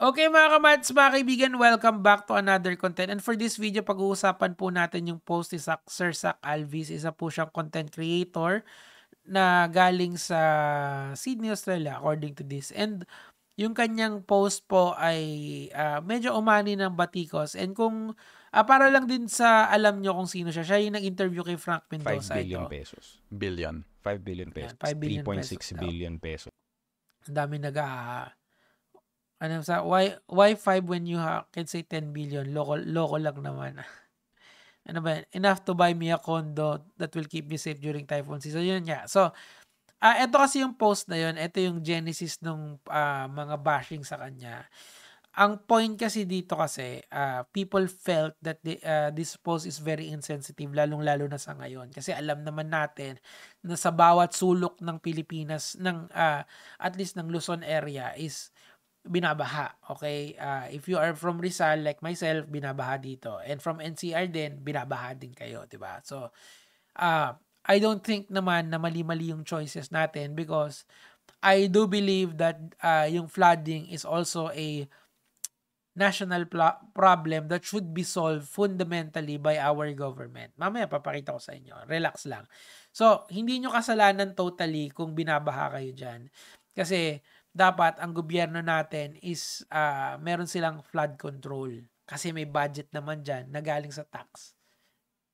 Okay mga kamads, mga kaibigan, welcome back to another content. And for this video, pag-uusapan po natin yung post ni Sir Zach Alvis. Isa po siyang content creator na galing sa Sydney, Australia, according to this. And yung kanyang post po ay medyo umani ng batikos. And kung para lang din sa alam nyo kung sino siya, siya yung nag-interview kay Frank 5 Mendoza. billion ito. pesos. Billion. 5 billion pesos. Yan, 5 billion 3.6 billion pesos. Ang dami sa why 5 when you can say 10 billion? Loko lang naman. Ano ba? Enough to buy me a condo that will keep me safe during typhoon season. Yun nga. So, ito kasi yung post na yun. Ito yung genesis ng mga bashing sa kanya. Ang point kasi dito kasi, people felt that this post is very insensitive, lalong-lalo na sa ngayon. Kasi alam naman natin na sa bawat sulok ng Pilipinas, at least ng Luzon area, is binabaha. Okay? If you are from Rizal, like myself, binabaha dito. And from NCR din, binabaha din kayo. Diba? So, I don't think naman na mali-mali yung choices natin because I do believe that yung flooding is also a national problem that should be solved fundamentally by our government. Mamaya papakita ko sa inyo. Relax lang. So, hindi nyo kasalanan totally kung binabaha kayo dyan. Kasi, dapat ang gobyerno natin is meron silang flood control. Kasi may budget naman dyan na galing sa tax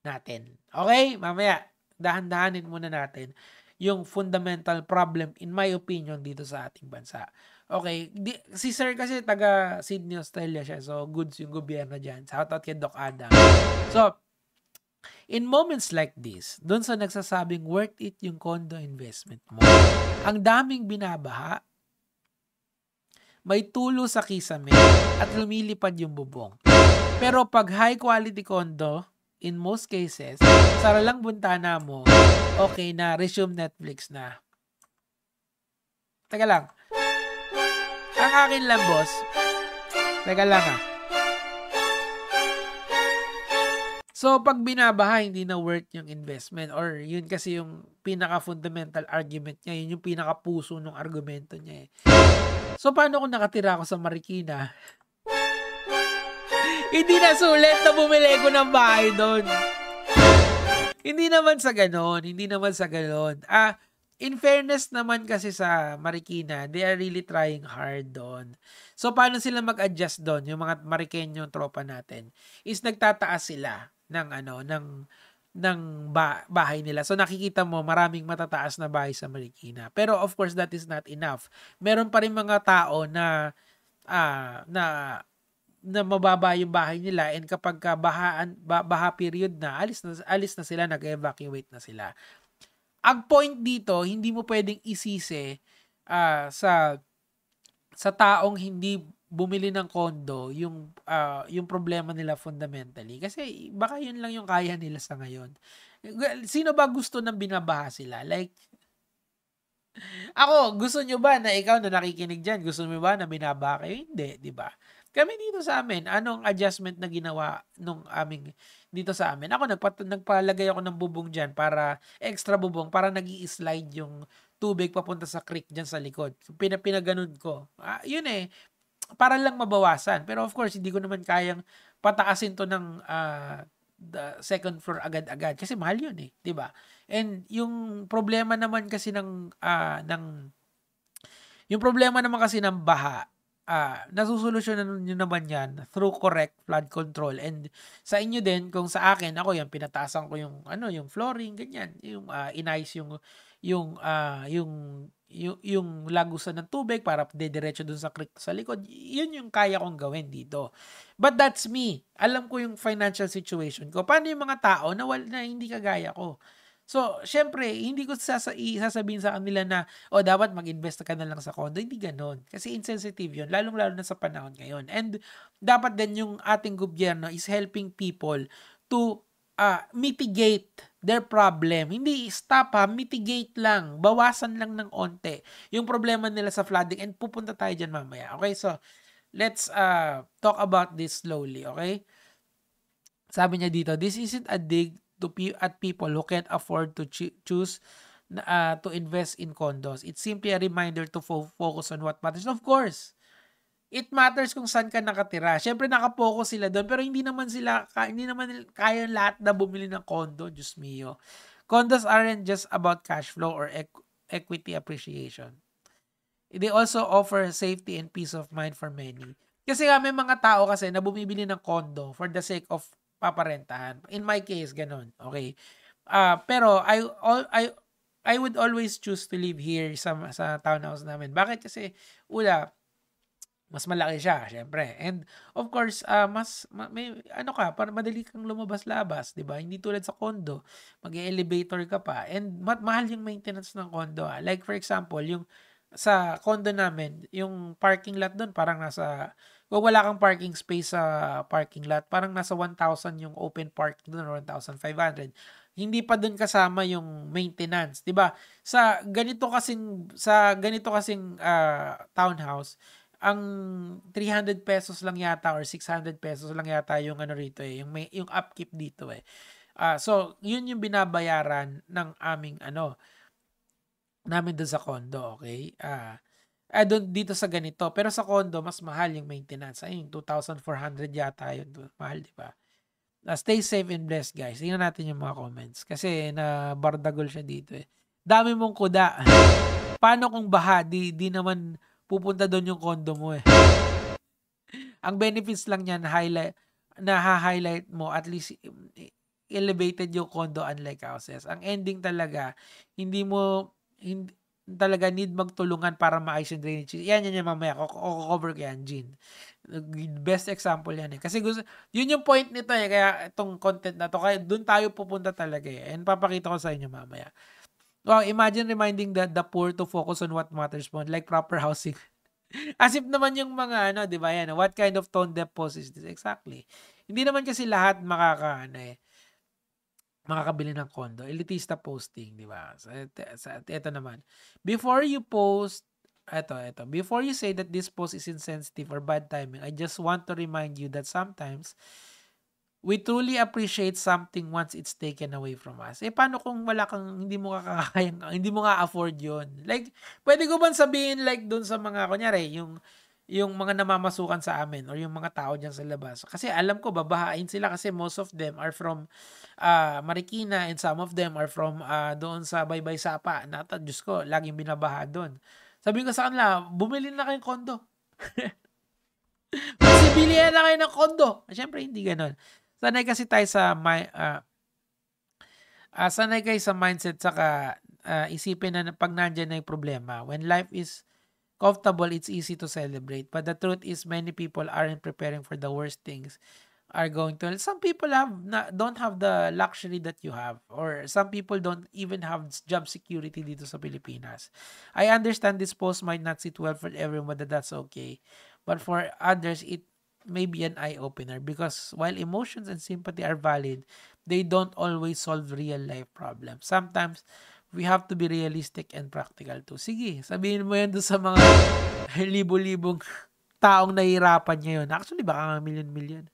natin. Okay? Mamaya, dahan-dahanin muna natin yung fundamental problem, in my opinion, dito sa ating bansa. Okay, si Sir kasi taga Sydney, Australia siya. So, goods yung gobyerno dyan. Shoutout kay Doc Adam. So, in moments like this, doon sa nagsasabing worth it yung condo investment mo, ang daming binabaha, may tulo sa kisame at lumilipad yung bubong. Pero pag high quality condo, in most cases, sara lang buntana mo, okay na, resume Netflix na. Teka lang. Ang akin lang, boss. Teka lang So, pag binabaha, hindi na worth yung investment. Or yun kasi yung pinaka-fundamental argument niya. Yun yung pinaka-puso ng argumento niya eh. So, paano kung nakatira ako sa Marikina? Hindi na sulit na bumili ko ng bahay doon. Hindi naman sa ganon. In fairness naman kasi sa Marikina, they are really trying hard doon. So, paano sila mag-adjust doon? Yung mga Marikenyo tropa natin is nagtataas sila ng bahay nila. So, nakikita mo, maraming matataas na bahay sa Marikina. Pero, of course, that is not enough. Meron pa rin mga tao na mababa yung bahay nila, and kapag baha period na, alis na sila, nag-evacuate na sila. Ang point dito, hindi mo pwedeng isisi sa taong hindi bumili ng condo yung problema nila fundamentally. Kasi baka yun lang yung kaya nila sa ngayon. Sino ba gusto ng binabaha sila? Like, ako, gusto nyo ba na ikaw na nakikinig dyan, gusto nyo ba na binabaha kayo? Hindi, di ba? Kami dito sa amin, anong adjustment na ginawa nung aming dito sa amin? Ako, nagpalagay ako ng bubong dyan para, extra bubong, para nag-i-slide yung tubig papunta sa creek dyan sa likod. Pinaganon ko. Yun eh, para lang mabawasan. Pero of course, hindi ko naman kayang pataasin to ng the second floor agad-agad. Kasi mahal yun eh, di ba? And yung problema naman kasi ng baha, nasusolusyonan nyo naman yan through correct flood control. And sa inyo din, kung sa akin, ako yan, pinataasan ko yung flooring, ganyan. Yung inayos yung lagusan ng tubig para dediretso dun sa creek sa likod. Yun yung kaya kong gawin dito. But that's me. Alam ko yung financial situation ko. Paano yung mga tao na hindi kagaya ko? So, syempre, hindi ko sasabihin sa kanila na, dapat mag-invest ka na lang sa condo. Hindi ganon. Kasi insensitive yun, lalong-lalo na sa panahon ngayon. And dapat din yung ating gobyerno is helping people to mitigate their problem. Hindi stop mitigate lang. Bawasan lang ng onte yung problema nila sa flooding, and pupunta tayo dyan mamaya. Okay, so let's talk about this slowly, okay? Sabi niya dito, this isn't a dig at people who can't afford to choose to invest in condos. It's simply a reminder to focus on what matters. Of course, it matters kung saan ka nakatira. Siyempre naka-focus sila doon pero hindi naman kaya lahat na bumili ng condo, Diyos mio. Condos aren't just about cash flow or equity appreciation. They also offer safety and peace of mind for many. Kasi nga may mga tao kasi na bumibili ng condo for the sake of paparentahan. In my case, ganun. Okay. Pero I would always choose to live here sa townhouse namin. Bakit? Kasi mas malaki siya, syempre. And of course, may para madali kang lumabas-labas, 'di ba? Hindi tulad sa condo, mag-elevator ka pa and mahal yung maintenance ng condo. Like for example, yung sa condo namin, yung parking lot doon parang kung wala kang parking space sa parking lot, parang nasa 1,000 yung open parking doon or 1,500. Hindi pa doon kasama yung maintenance, 'di ba? Sa ganito kasing townhouse, ang 300 pesos lang yata or 600 pesos lang yata yung rito yung upkeep dito so yun yung binabayaran ng namin doon sa condo, okay? Doon dito sa ganito, pero sa condo mas mahal yung maintenance. Ayun, 2,400 yata yun, mahal, di ba? Stay safe and blessed, guys. Tingnan natin yung mga comments kasi na bardagol siya dito Dami mong kuda. Paano kung baha? Di naman pupunta doon yung condo mo Ang benefits lang niyan, highlight mo at least elevated yung condo unlike houses. Ang ending talaga, hindi talaga need magtulungan para maayos yung drainage. Yan mamaya. Cover ko yan, Jean. Best example yan Kasi yun yung point nito Kaya itong content na to, kaya doon tayo pupunta talaga And papakita ko sa inyo mamaya. Wow, imagine reminding the poor to focus on what matters most, like proper housing. As if naman yung mga di ba yan? What kind of tone deaf post is this? Exactly. Hindi naman kasi lahat makakabili ng condo. Elitista posting, di ba? So, ito naman. Before you say that this post is insensitive or bad timing, I just want to remind you that sometimes we truly appreciate something once it's taken away from us. Paano kung wala kang, hindi mo nga afford yun? Like, pwede ko bang sabihin like dun sa mga, kunyari, yung mga namamasukan sa amin or yung mga tao dyan sa labas. Kasi alam ko, babahain sila kasi most of them are from Marikina and some of them are from doon sa Baybay Sapa. Diyos ko, laging binabaha doon. Sabi ko sa kanila, bumili na kayong kondo. Bilihan na kayo ng kondo. Siyempre, hindi ganon. Sanay kasi tayo sa mindset saka isipin na pag nandiyan na yung problema. When life is comfortable, it's easy to celebrate. But the truth is many people aren't preparing for the worst things are going to. Some people don't have the luxury that you have, or some people don't even have job security dito sa Pilipinas. I understand this post might not sit well for everyone, but that's okay. But for others, it may be an eye-opener because while emotions and sympathy are valid, they don't always solve real-life problems. Sometimes, we have to be realistic and practical too. Sige, sabihin mo yan doon sa mga libo-libong taong nahihirapan ngayon. Actually, baka nga million-million.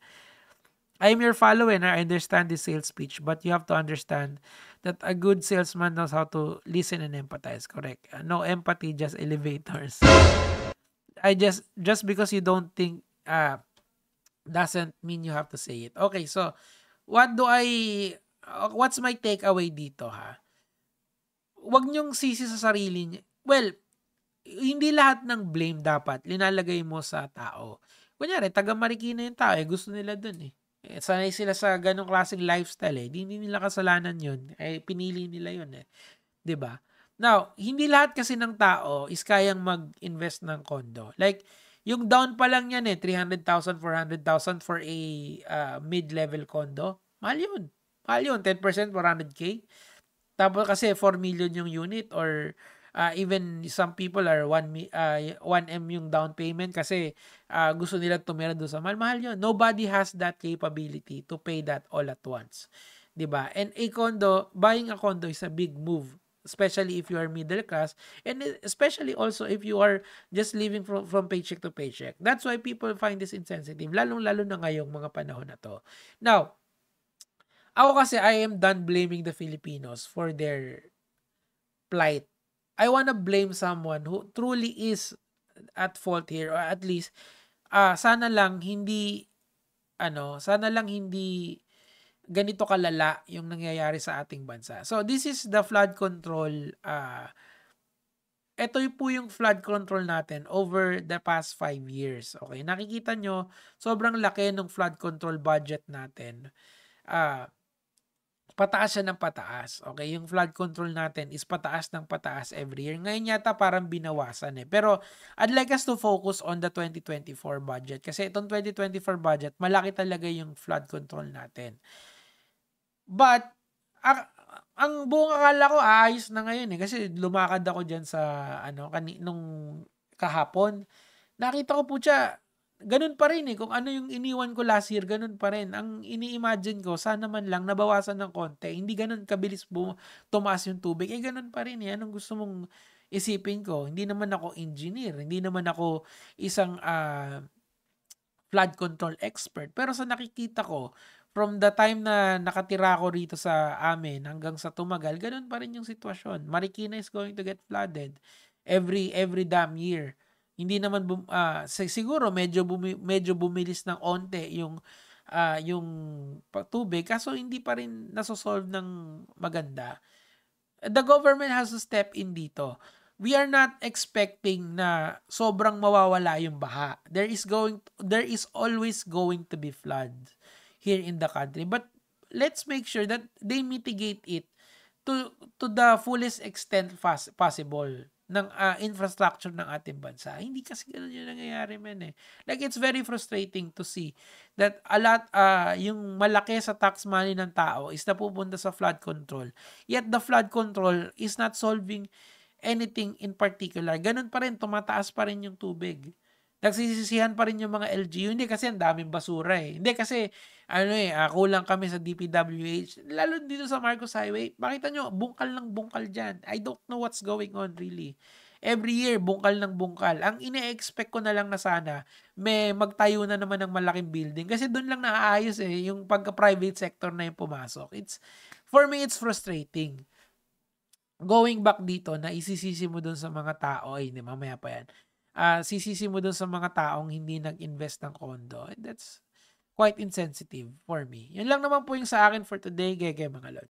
I am your follower and I understand this sales speech, but you have to understand that a good salesman knows how to listen and empathize. Correct. No empathy, just elevators. Just because you don't think doesn't mean you have to say it. Okay, so what's my takeaway dito Huwag niyong sisi sa sarili niyo. Well, hindi lahat ng blame dapat linalagay mo sa tao. Kunyari, taga Marikina yung tao, gusto nila dun sanay sila sa ganong klaseng lifestyle Hindi nila kasalanan yun. Pinili nila yun 'di ba? Now, hindi lahat kasi ng tao is kayang mag-invest ng condo. Like, yung down pa lang yan 300,000, 400,000 for a mid-level condo. Mahal yun. 10%, 400K. Tapos kasi 4 million yung unit or even some people are 1M yung down payment kasi gusto nila tumira doon sa mahal yun. Nobody has that capability to pay that all at once. 'Di ba? And buying a condo is a big move, especially if you are middle class and especially also if you are just living from paycheck to paycheck. That's why people find this insensitive, lalong-lalo na ngayong mga panahon na to. Now, ako kasi I am done blaming the Filipinos for their plight. I wanna blame someone who truly is at fault here, or at least sana lang hindi ganito kalala yung nangyayari sa ating bansa. So this is the flood control. Ito po yung flood control natin over the past 5 years. Okay, nakikita nyo, sobrang laki ng flood control budget natin. Pataas siya ng pataas. Okay, yung flood control natin is pataas ng pataas every year. Ngayon yata parang binawasan eh. Pero I'd like us to focus on the 2024 budget. Kasi itong 2024 budget, malaki talaga yung flood control natin. But, ang buong akala ko ayos na ngayon eh. Kasi lumakad ako dyan sa, nung kahapon. Nakita ko po siya, ganun pa rin eh. Kung ano yung iniwan ko last year, ganun pa rin. Ang ini-imagine ko, sana man lang nabawasan ng konti. Hindi ganun kabilis tumaas yung tubig. Ganun pa rin eh. Anong gusto mong isipin ko? Hindi naman ako engineer. Hindi naman ako isang flood control expert. Pero sa nakikita ko, from the time na nakatira ko rito sa amin hanggang sa tumagal, ganun pa rin yung sitwasyon. Marikina is going to get flooded every damn year. Hindi naman siguro medyo bumilis ng onte yung tubig kaso hindi pa rin nasosolve ng maganda. The government has to step in dito. We are not expecting na sobrang mawawala yung baha. There is always going to be floods here in the country. But let's make sure that they mitigate it to the fullest extent possible ng infrastructure ng ating bansa. Hindi kasi ganun yung nangyayari, men eh. Like, it's very frustrating to see that a lot, yung malaki sa tax money ng tao is napupunta sa flood control. Yet, the flood control is not solving anything in particular. Ganun pa rin, tumataas pa rin yung tubig. Nagsisisihan pa rin yung mga LGU. Hindi kasi ang daming basura eh. Hindi kasi, kulang kami sa DPWH. Lalo dito sa Marcos Highway, makita nyo, bungkal ng bungkal dyan. I don't know what's going on really. Every year, bungkal ng bungkal. Ang ine-expect ko na lang na sana, may magtayo na naman ng malaking building. Kasi doon lang naaayos eh, yung pagka-private sector na yung pumasok. For me, it's frustrating. Going back dito, na isisisi mo doon sa mga tao, hindi mamaya pa yan. Sisisi mo doon sa mga taong hindi nag-invest ng kondo. That's quite insensitive for me. Yun lang naman po yung sa akin for today, Gege mga lord.